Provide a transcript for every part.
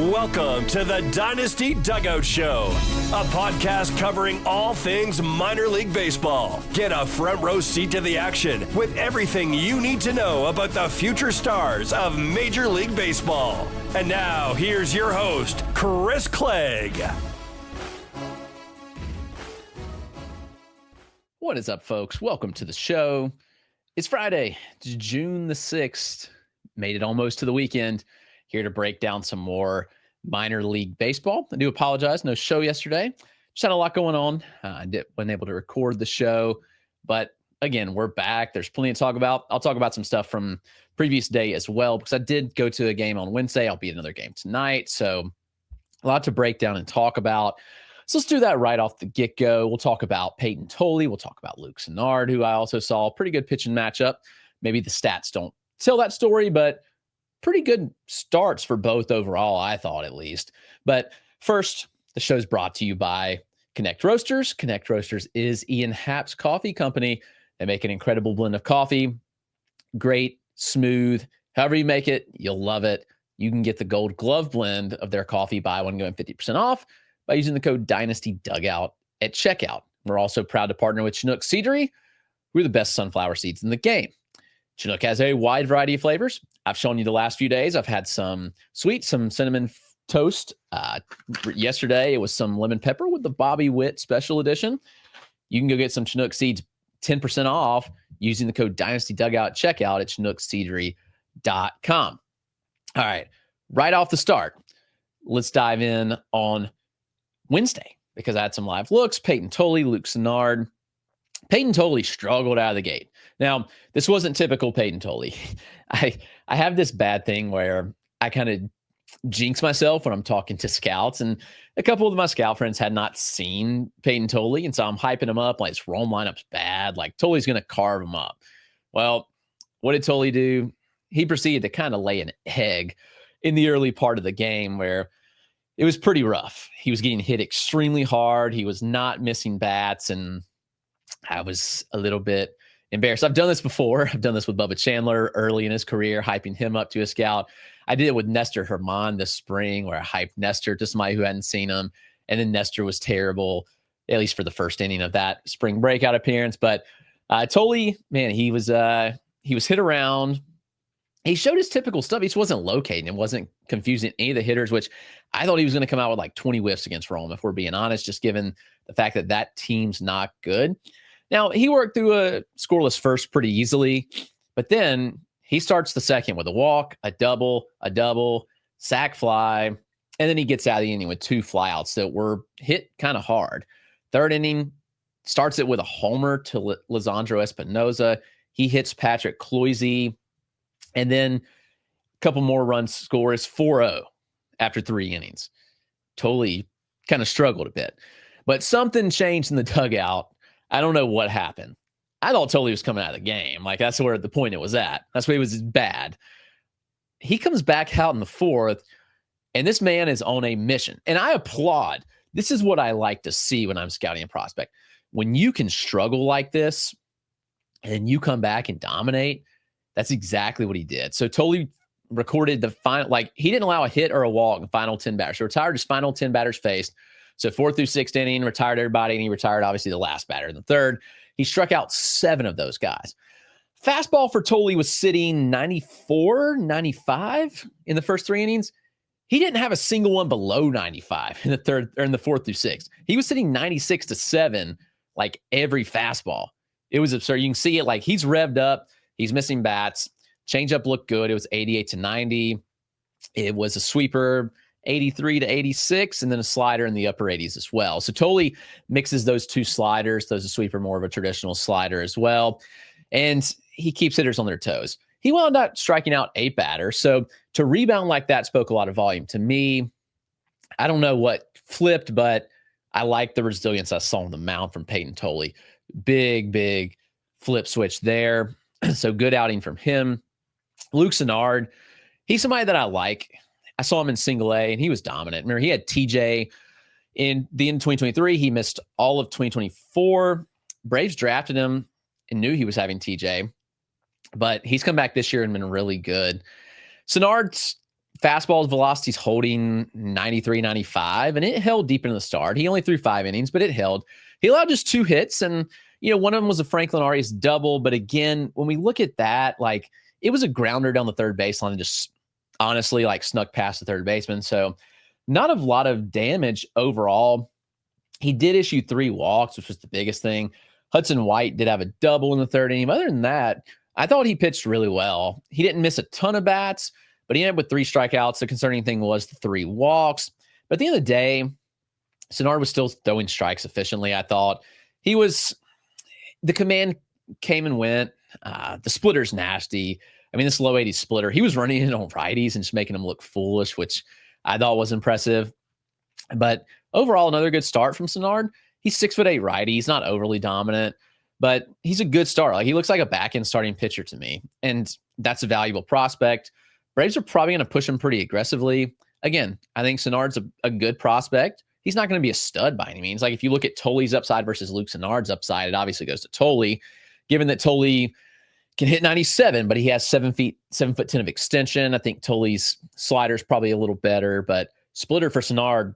Welcome to the Dynasty Dugout Show, a podcast covering all things minor league baseball. Get a front row seat to the action with everything you need to know about the future stars of Major League Baseball. And now, here's your host, Chris Clegg. What is up, folks? Welcome to the show. It's Friday, it's June the 6th. Made it almost to the weekend. Here to break down some more minor league baseball. I do apologize. No show yesterday. Just had a lot going on. I wasn't able to record the show. But again, we're back. There's plenty to talk about. I'll talk about some stuff from previous day as well, because I did go to a game on Wednesday. I'll be at another game tonight. So a lot to break down and talk about. So let's do that right off the get-go. We'll talk about Payton Tolle. We'll talk about Luke Sinnard, who I also saw a pretty good pitching matchup. Maybe the stats don't tell that story, but pretty good starts for both overall, I thought, at least. But first, the show's brought to you by Connect Roasters. Connect Roasters is Ian Happ's coffee company. They make an incredible blend of coffee. Great, smooth. However you make it, you'll love it. You can get the Gold Glove blend of their coffee, buy one, going 50% off by using the code Dynasty Dugout at checkout. We're also proud to partner with Chinook Seedery. We're the best sunflower seeds in the game. Chinook has a wide variety of flavors. I've shown you the last few days. I've had some sweet, some cinnamon toast. Yesterday, it was some lemon pepper with the Bobby Witt special edition. You can go get some Chinook seeds 10% off using the code Dynasty Dugout checkout at chinookseedery.com. All right, right off the start, let's dive in on Wednesday because I had some live looks. Payton Tolle, Luke Sinnard. Payton Tolle struggled out of the gate. Now, this wasn't typical Payton Tolle. I have this bad thing where I kind of jinx myself when I'm talking to scouts, and a couple of my scout friends had not seen Payton Tolle, and so I'm hyping him up like his roam lineup's bad, like Tolle's going to carve him up. Well, what did Tolle do? He proceeded to kind of lay an egg in the early part of the game where it was pretty rough. He was getting hit extremely hard. He was not missing bats, and I was a little bit embarrassed. I've done this before. I've done this with Bubba Chandler early in his career, hyping him up to a scout. I did it with Nestor Herman this spring where I hyped Nestor to somebody who hadn't seen him. And then Nestor was terrible, at least for the first inning of that spring breakout appearance. But Tolle, man, he was hit around. He showed his typical stuff. He just wasn't locating. It wasn't confusing any of the hitters, which I thought he was going to come out with like 20 whiffs against Rome, if we're being honest, just given the fact that that team's not good. Now, he worked through a scoreless first pretty easily, but then he starts the second with a walk, a double, sac fly, and then he gets out of the inning with two flyouts that were hit kind of hard. Third inning, starts it with a homer to Lisandro Espinosa. He hits Patrick Cloisy, and then a couple more runs scores 4-0 after 3 innings. Tolle kind of struggled a bit, but something changed in the dugout. I don't know what happened. I thought Tolle was coming out of the game. Like, that's where the point it was at. That's why he was bad. He comes back out in the fourth, and this man is on a mission. And I applaud. This is what I like to see when I'm scouting a prospect. When you can struggle like this, and you come back and dominate, that's exactly what he did. So Tolle recorded the final, like, he didn't allow a hit or a walk in the final 10 batters. So retired his final 10 batters faced. So 4th through 6th inning, retired everybody, and he retired, obviously, the last batter in the third. He struck out 7 of those guys. Fastball for Tolle was sitting 94, 95 in the first 3 innings. He didn't have a single one below 95 in the third or in the 4th through 6th. He was sitting 96 to 7, like every fastball. It was absurd. You can see it, like, he's revved up. He's missing bats. Changeup looked good. It was 88 to 90. It was a sweeper, 83 to 86, and then a slider in the upper 80s as well. So Tolle mixes those two sliders. Those a sweeper, more of a traditional slider as well. And he keeps hitters on their toes. He wound up striking out 8 batters. So to rebound like that spoke a lot of volume to me. I don't know what flipped, but I like the resilience I saw on the mound from Payton Tolle. Big flip switch there. So good outing from him. Luke Sinnard, he's somebody that I like. I saw him in single A, and he was dominant. Remember, he had TJ in the end of 2023. He missed all of 2024. Braves drafted him and knew he was having TJ, but he's come back this year and been really good. Sinnard's fastball's velocity's holding 93, 95, and it held deep into the start. He only threw 5 innings, but it held. He allowed just 2 hits, and one of them was a Franklin Arias double. But again, when we look at that, like, it was a grounder down the third baseline and just honestly like snuck past the third baseman. So not a lot of damage overall. He did issue 3 walks, which was the biggest thing. Hudson White did have a double in the third inning. Other than that, I thought he pitched really well. He didn't miss a ton of bats, but he ended up with 3 strikeouts. The concerning thing was the 3 walks. But at the end of the day, Sinnard was still throwing strikes efficiently, I thought. The command came and went. The splitter's nasty. I mean, this low 80s splitter, he was running it on righties and just making them look foolish, which I thought was impressive. But overall, another good start from Sinnard. He's 6'8" righty. He's not overly dominant, but he's a good start. Like, he looks like a back-end starting pitcher to me, and that's a valuable prospect. Braves are probably going to push him pretty aggressively. Again, I think Sinnard's a good prospect. He's not going to be a stud by any means. Like, if you look at Tolle's upside versus Luke Sinnard's upside, it obviously goes to Tolle, given that Tolle can hit 97, but he has 7'10" of extension. I think Tolle's slider is probably a little better, but splitter for Sinnard,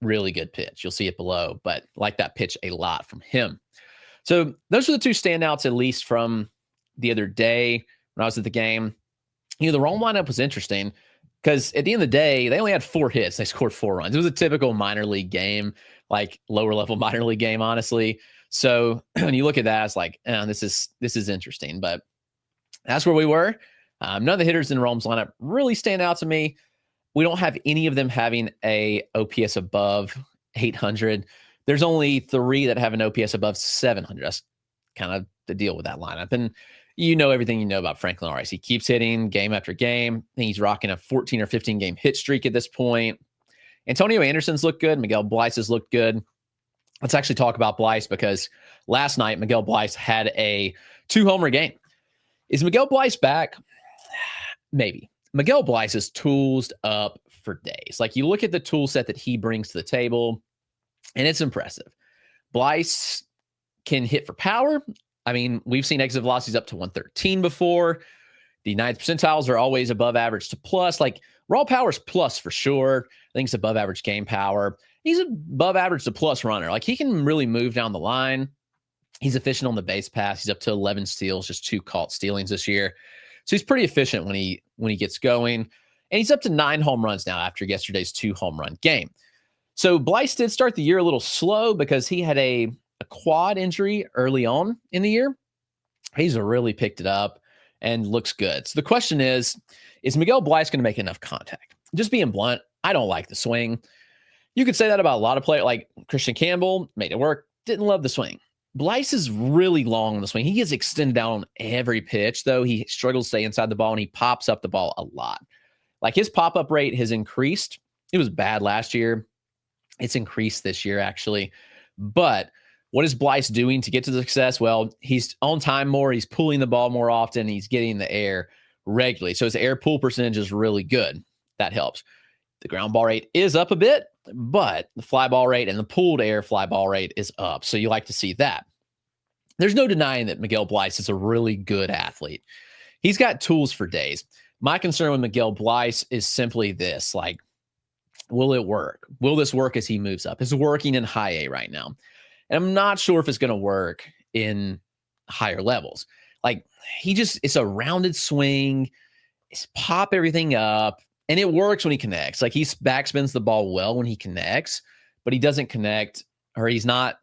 really good pitch. You'll see it below, but like that pitch a lot from him. So those are the 2 standouts, at least from the other day when I was at the game. The Rome lineup was interesting because at the end of the day, they only had 4 hits. They scored 4 runs. It was a typical minor league game, like lower level minor league game, honestly. So when you look at that, it's like, this is interesting, but that's where we were. None of the hitters in Rome's lineup really stand out to me. We don't have any of them having a OPS above 800. There's only 3 that have an OPS above 700. That's kind of the deal with that lineup. And everything you know about Franklin Arias. He keeps hitting game after game. I think he's rocking a 14 or 15 game hit streak at this point. Antonio Anderson's looked good. Miguel Bleis has looked good. Let's actually talk about Bleis, because last night Miguel Bleis had a 2-homer game. Is Miguel Bleis back? Maybe. Miguel Bleis is tooled up for days. Like, you look at the tool set that he brings to the table, and it's impressive. Bleis can hit for power. I mean, we've seen exit velocities up to 113 before. The 9th percentiles are always above average to plus. Like, raw power's plus for sure. I think it's above average game power. He's above average to plus runner. Like, he can really move down the line. He's efficient on the base pass. He's up to 11 steals, just 2 caught stealings this year. So he's pretty efficient when he gets going. And he's up to 9 home runs now after yesterday's 2-home run game. So Bleis did start the year a little slow because he had a quad injury early on in the year. He's really picked it up and looks good. So the question is Miguel Bleis going to make enough contact? Just being blunt, I don't like the swing. You could say that about a lot of players. Like Christian Campbell, made it work, didn't love the swing. Bleis is really long on the swing. He gets extended down on every pitch, though. He struggles to stay inside the ball, and he pops up the ball a lot. Like, his pop-up rate has increased. It was bad last year. It's increased this year, actually. But what is Bleis doing to get to the success? Well, he's on time more. He's pulling the ball more often. He's getting the air regularly. So his air pull percentage is really good. That helps. The ground ball rate is up a bit, but the fly ball rate and the pulled air fly ball rate is up. So you like to see that. There's no denying that Miguel Bleis is a really good athlete. He's got tools for days. My concern with Miguel Bleis is simply this, like, will it work? Will this work as he moves up? It's working in high A right now. And I'm not sure if it's going to work in higher levels. Like, it's a rounded swing. It's pop everything up. And it works when he connects. Like, he backspins the ball well when he connects, but he doesn't connect, or he's not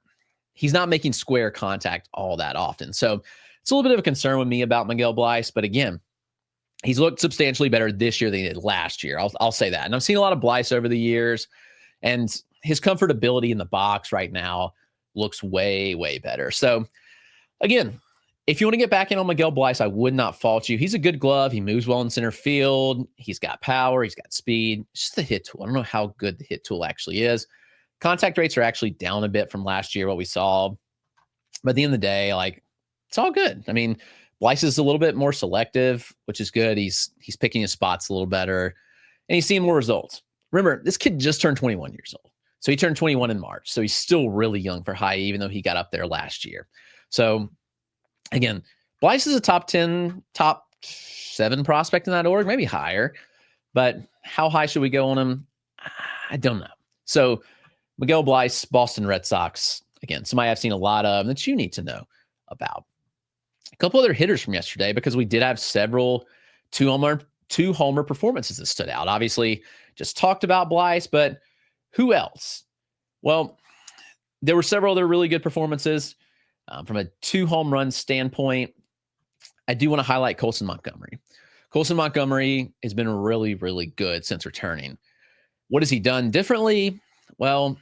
making square contact all that often. So it's a little bit of a concern with me about Miguel Bleis. But again, he's looked substantially better this year than he did last year. I'll say that. And I've seen a lot of Bleis over the years, and his comfortability in the box right now looks way, way better. So again, if you want to get back in on Miguel Bleis, I would not fault you. He's a good glove. He moves well in center field. He's got power. He's got speed. It's just the hit tool. I don't know how good the hit tool actually is. Contact rates are actually down a bit from last year, what we saw. But at the end of the day, like, it's all good. I mean, Bleis is a little bit more selective, which is good. He's picking his spots a little better, and he's seeing more results. Remember, this kid just turned 21 years old. So he turned 21 in March. So he's still really young for high, even though he got up there last year. So again, Bleis is a top 10, top 7 prospect in that org, maybe higher. but how high should we go on him? I don't know. So Miguel Bleis, Boston Red Sox, again, somebody I've seen a lot of that you need to know about. A couple other hitters from yesterday, because we did have several two-homer performances that stood out. Obviously, just talked about Bleis, but who else? Well, there were several other really good performances. From a 2-home run standpoint, I do want to highlight Colson Montgomery. Colson Montgomery has been really, really good since returning. What has he done differently? Well,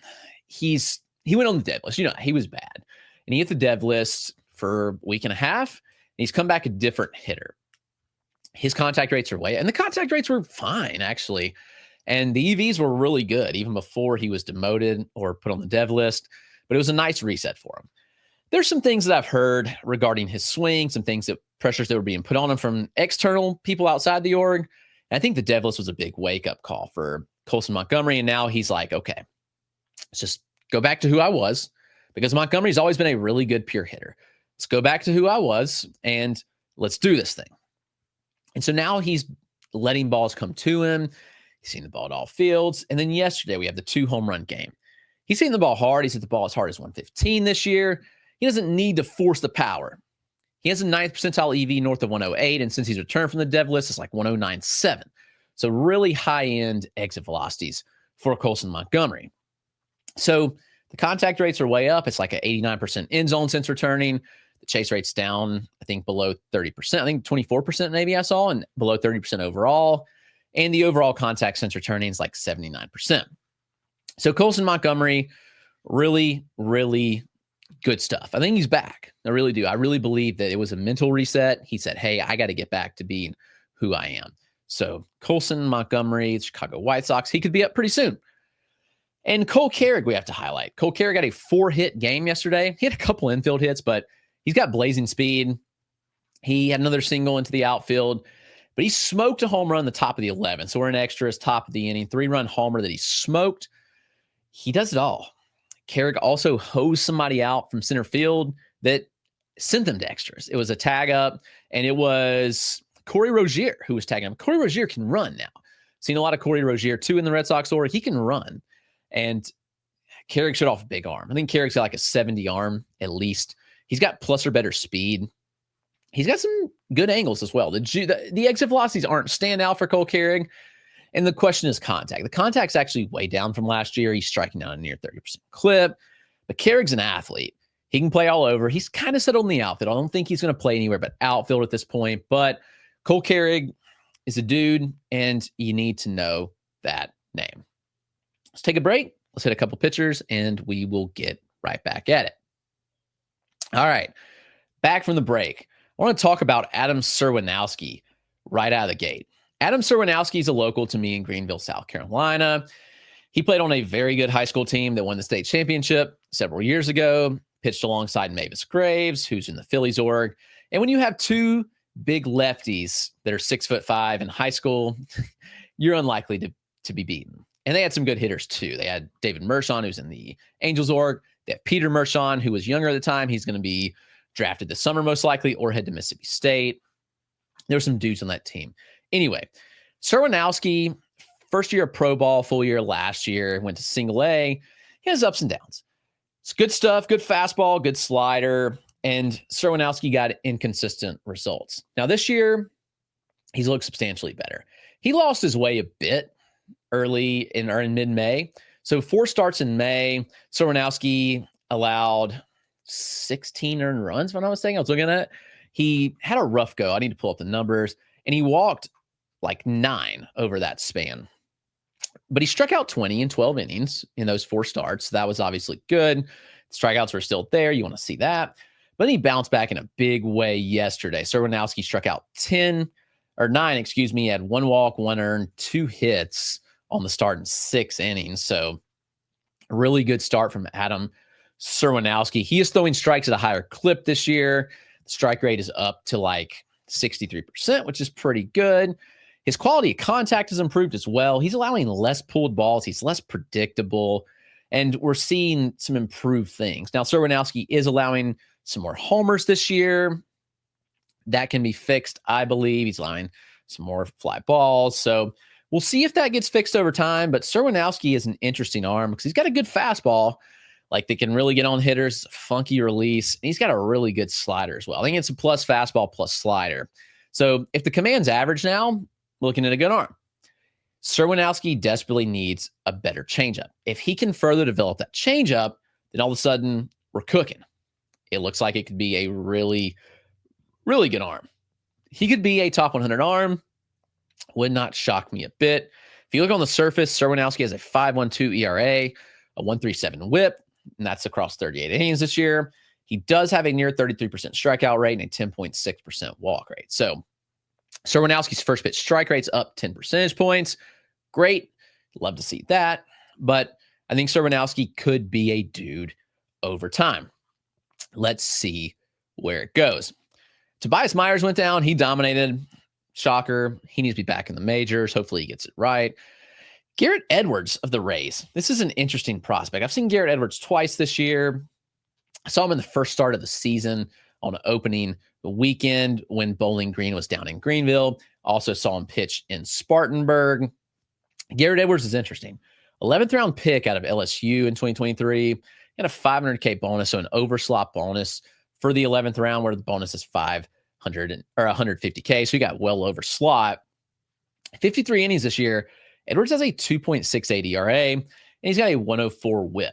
he went on the dev list. He was bad. And he hit the dev list for a week and a half, and he's come back a different hitter. His contact rates are and the contact rates were fine, actually. And the EVs were really good, even before he was demoted or put on the dev list. But it was a nice reset for him. There's some things that I've heard regarding his swing, some pressures that were being put on him from external people outside the org. And I think the dev list was a big wake-up call for Colson Montgomery. And now he's like, okay, let's just go back to who I was, because Montgomery's always been a really good pure hitter. Let's go back to who I was, and let's do this thing. And so now he's letting balls come to him. He's seen the ball at all fields. And then yesterday we have the 2-home run game. He's seen the ball hard. He's hit the ball as hard as 115 this year. He doesn't need to force the power. He has a 9th percentile EV north of 108. And since he's returned from the dev list, it's like 109.7. So really high-end exit velocities for Colson Montgomery. So the contact rates are way up. It's like an 89% end zone since returning. The chase rate's down, I think, below 30%. I think 24% maybe I saw, and below 30% overall. And the overall contact since returning is like 79%. So Colson Montgomery, really, really good stuff. I think he's back. I really do. I really believe that it was a mental reset. He said, hey, I got to get back to being who I am. So Colson Montgomery, Chicago White Sox, he could be up pretty soon. And Cole Carrigg, we have to highlight. Cole Carrigg got a 4-hit game yesterday. He had a couple infield hits, but he's got blazing speed. He had another single into the outfield, but he smoked a home run in the top of the 11th. So we're in extras, top of the inning, 3-run homer that he smoked. He does it all. Carrigg also hosed somebody out from center field that sent them to extras. It was a tag up, and it was Corey Rozier who was tagging him. Corey Rozier can run now. Seen a lot of Corey Rozier too in the Red Sox org. He can run. And Carrigg showed off a big arm. I think Carrigg's got like a 70 arm at least. He's got plus or better speed. He's got some good angles as well. The exit velocities aren't standout for Cole Carrigg. And the question is contact. The contact's actually way down from last year. He's striking down a near 30% clip. But Carrigg's an athlete. He can play all over. He's kind of settled in the outfield. I don't think he's going to play anywhere but outfield at this point. But Cole Carrigg is a dude, and you need to know that name. Let's take a break. Let's hit a couple pitchers, and we will get right back at it. All right. Back from the break. I want to talk about Adam Serwinowski right out of the gate. Adam Serwinowski is a local to me in Greenville, South Carolina. He played on a very good high school team that won the state championship several years ago, pitched alongside Mavis Graves, who's in the Phillies org. And when you have two big lefties that are 6'5" in high school, you're unlikely to be beaten. And they had some good hitters too. They had David Mershon, who's in the Angels org. They have Peter Mershon, who was younger at the time. He's going to be drafted this summer most likely, or head to Mississippi State. There were some dudes on that team. Anyway, Serwinowski, first year of pro ball, full year last year, went to single A. He has ups and downs. It's good stuff, good fastball, good slider, and Serwinowski got inconsistent results. Now this year, he's looked substantially better. He lost his way a bit early in mid-May. So 4 starts in May. Serwinowski allowed 16 earned runs, if I'm not mistaken. I was looking at it. He had a rough go. I need to pull up the numbers. And he walked like 9 over that span. But he struck out 20 in 12 innings in those 4 starts. That was obviously good. Strikeouts were still there. You want to see that. But he bounced back in a big way yesterday. Serwinowski struck out 9, He had 1 walk, 1 earned, 2 hits on the start in 6 innings. So a really good start from Adam Serwinowski. He is throwing strikes at a higher clip this year. The strike rate is up to like 63%, which is pretty good. His quality of contact has improved as well. He's allowing less pulled balls. He's less predictable. And we're seeing some improved things. Now, Serwinowski is allowing some more homers this year. That can be fixed, I believe. He's allowing some more fly balls. So We'll see if that gets fixed over time, but Serwinowski is an interesting arm because he's got a good fastball, like they can really get on hitters, funky release, and he's got a really good slider as well. I think it's a plus fastball plus slider. So if the command's average now, we're looking at a good arm. Serwinowski desperately needs a better changeup. If he can further develop that changeup, then all of a sudden we're cooking. It looks like it could be a really, really good arm. He could be a top 100 arm. Would not shock me a bit. If you look on the surface, Serwinowski has a 5.12 ERA, a 1.37 whip, and that's across 38 innings this year. He does have a near 33% strikeout rate and a 10.6% walk rate. So Serwinowski's first pitch strike rate's up 10 percentage points. Great. Love to see that. But I think Serwinowski could be a dude over time. Let's see where it goes. Tobias Myers went down. He dominated. Shocker. He needs to be back in the majors. Hopefully he gets it right. Garrett Edwards of the Rays. This is an interesting prospect. I've seen Garrett Edwards twice this year. I saw him in the first start of the season on opening weekend when Bowling Green was down in Greenville. Also saw him pitch in Spartanburg. Garrett Edwards is interesting. 11th round pick out of LSU in 2023. He had a $500K bonus, so an overslot bonus for the 11th round where the bonus is $150K. So he got well over slot. 53 innings this year. Edwards has a 2.68 ERA, and he's got a 104 whip.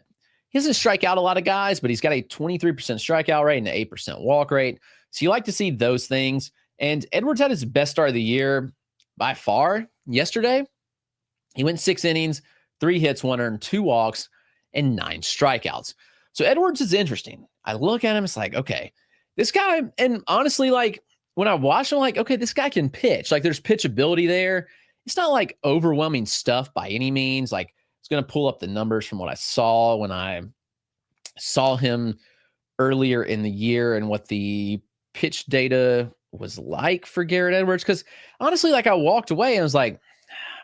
He doesn't strike out a lot of guys, but he's got a 23% strikeout rate and an 8% walk rate. So you like to see those things. And Edwards had his best start of the year by far yesterday. He went 6 innings, 3 hits, 1 earned, 2 walks, and 9 strikeouts. So Edwards is interesting. I look at him, it's like, okay, this guy, and honestly, like when I watch him, I'm like, okay, this guy can pitch. Like there's pitchability there. It's not like overwhelming stuff by any means. Like it's going to pull up the numbers from what I saw when I saw him earlier in the year and what the pitch data was like for Garrett Edwards. Because honestly, like I walked away and I was like,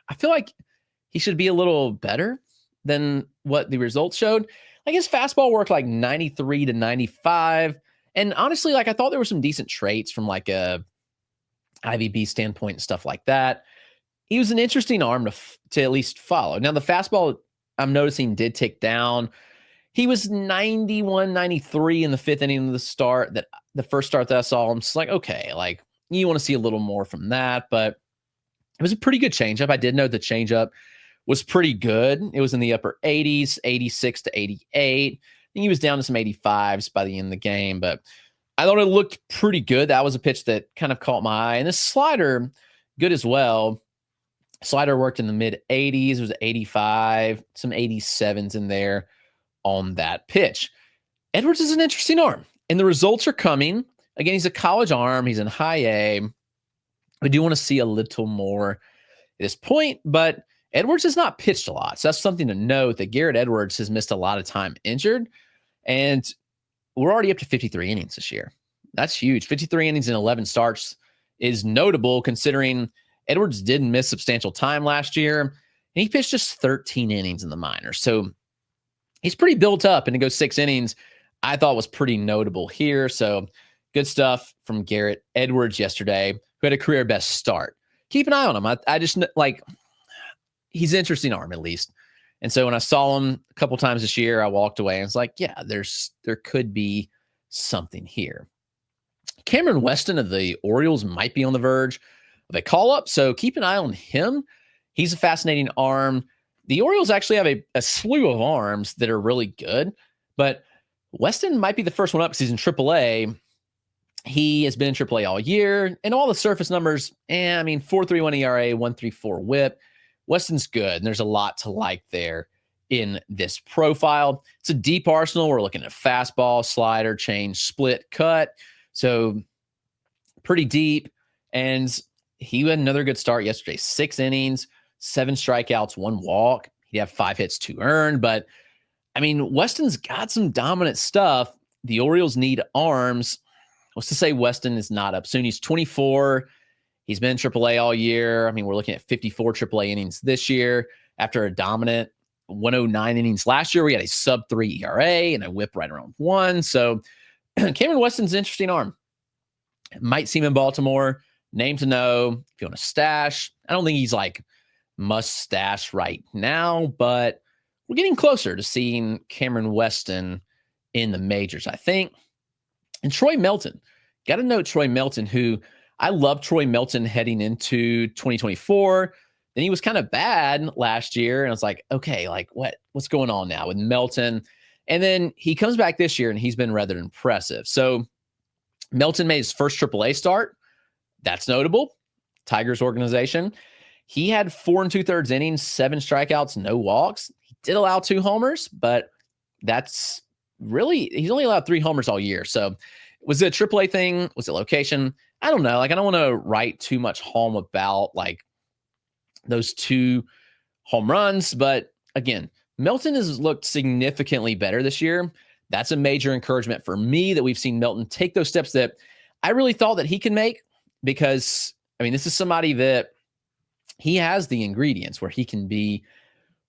I feel like he should be a little better than what the results showed. Like his fastball worked like 93 to 95. And honestly, like I thought there were some decent traits from like a IVB standpoint and stuff like that. He was an interesting arm to at least follow. Now the fastball I'm noticing did tick down. He was 91, 93 in the 5th inning of the first start that I saw him. It's like, okay, like you want to see a little more from that, but it was a pretty good changeup. I did know the changeup was pretty good. It was in the upper 80s, 86 to 88. I think he was down to some 85s by the end of the game, but I thought it looked pretty good. That was a pitch that kind of caught my eye. And the slider, good as well. Slider worked in the mid 80s. It was 85, some 87s in there on that pitch. Edwards is an interesting arm, and the results are coming. Again, he's a college arm. He's in high A. We do want to see a little more at this point, but Edwards has not pitched a lot. So that's something to note that Garrett Edwards has missed a lot of time injured, and we're already up to 53 innings this year. That's huge. 53 innings and 11 starts is notable considering Edwards didn't miss substantial time last year, and he pitched just 13 innings in the minors. So he's pretty built up, and to go 6 innings, I thought was pretty notable here. So good stuff from Garrett Edwards yesterday, who had a career best start. Keep an eye on him. I just like, he's an interesting arm at least. And so when I saw him a couple times this year, I walked away and was like, yeah, there could be something here. Cameron Weston of the Orioles might be on the verge of a call-up, so keep an eye on him. He's a fascinating arm. The Orioles actually have a slew of arms that are really good, but Weston might be the first one up because he's in AAA. He has been in AAA all year, and all the surface numbers, 4.31 ERA, 1.34 whip. Weston's good, and there's a lot to like there in this profile. It's a deep arsenal. We're looking at fastball, slider, change, split, cut. So pretty deep, and he had another good start yesterday. 6 innings, 7 strikeouts, 1 walk. He'd have 5 hits, 2 earned, but Weston's got some dominant stuff. The Orioles need arms. What's to say Weston is not up soon? He's 24. He's been in AAA all year. We're looking at 54 AAA innings this year after a dominant 109 innings last year. We had a sub-3 ERA and a whip right around 1. So Cameron Weston's an interesting arm. Might see him in Baltimore. Name to know if you want to stash. I don't think he's like must stash right now, but we're getting closer to seeing Cameron Weston in the majors, I think. And Troy Melton, got to note Troy Melton, who I love Troy Melton heading into 2024. Then he was kind of bad last year. And I was like, okay, like what's going on now with Melton? And then he comes back this year and he's been rather impressive. So Melton made his first AAA start. That's notable. Tigers organization. He had 4 2/3 innings, 7 strikeouts, no walks. He did allow 2 homers, but that's really, he's only allowed 3 homers all year. So was it a AAA thing? Was it location? I don't know. Like, I don't want to write too much home about like those 2 home runs. But again, Melton has looked significantly better this year. That's a major encouragement for me that we've seen Melton take those steps that I really thought that he can make, because I mean, this is somebody that he has the ingredients where he can be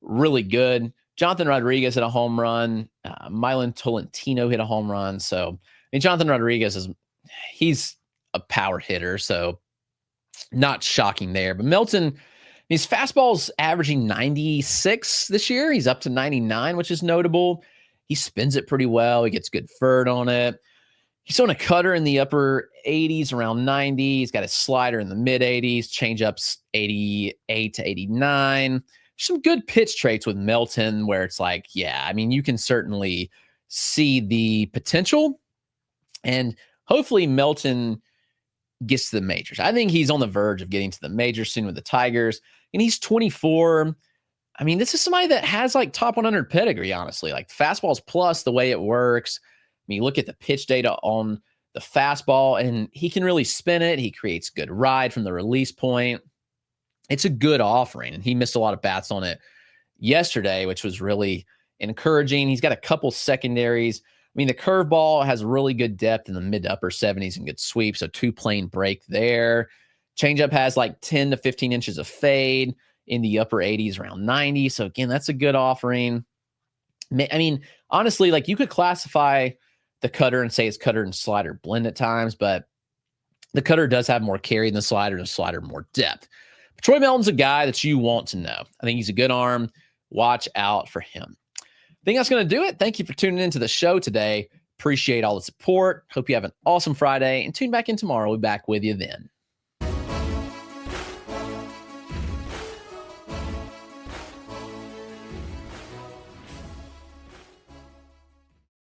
really good. Jonathan Rodriguez hit a home run. Milan Tolentino hit a home run. So, I mean, Jonathan Rodriguez he's a power hitter, so not shocking there. But Melton, his fastball's averaging 96 this year. He's up to 99, which is notable. He spins it pretty well. He gets good vert on it. He's on a cutter in the upper 80s, around 90. He's got a slider in the mid 80s, changeups 88 to 89. Some good pitch traits with Melton where it's like, yeah, I mean, you can certainly see the potential. And hopefully Melton gets to the majors. I think he's on the verge of getting to the majors soon with the Tigers. And he's 24. I mean, this is somebody that has like top 100 pedigree, honestly. Like fastballs plus the way it works. I mean, look at the pitch data on the fastball, and he can really spin it. He creates good ride from the release point. It's a good offering, and he missed a lot of bats on it yesterday, which was really encouraging. He's got a couple secondaries. I mean, the curveball has really good depth in the mid to upper 70s and good sweep, so 2-plane break there. Changeup has like 10 to 15 inches of fade in the upper 80s, around 90. So again, that's a good offering. I mean, honestly, like you could classify the cutter and say it's cutter and slider blend at times, but the cutter does have more carry than the slider, and the slider more depth. But Troy Melton's a guy that you want to know. I think he's a good arm. Watch out for him. I think that's going to do it. Thank you for tuning into the show today. Appreciate all the support. Hope you have an awesome Friday, and tune back in tomorrow. We'll be back with you then.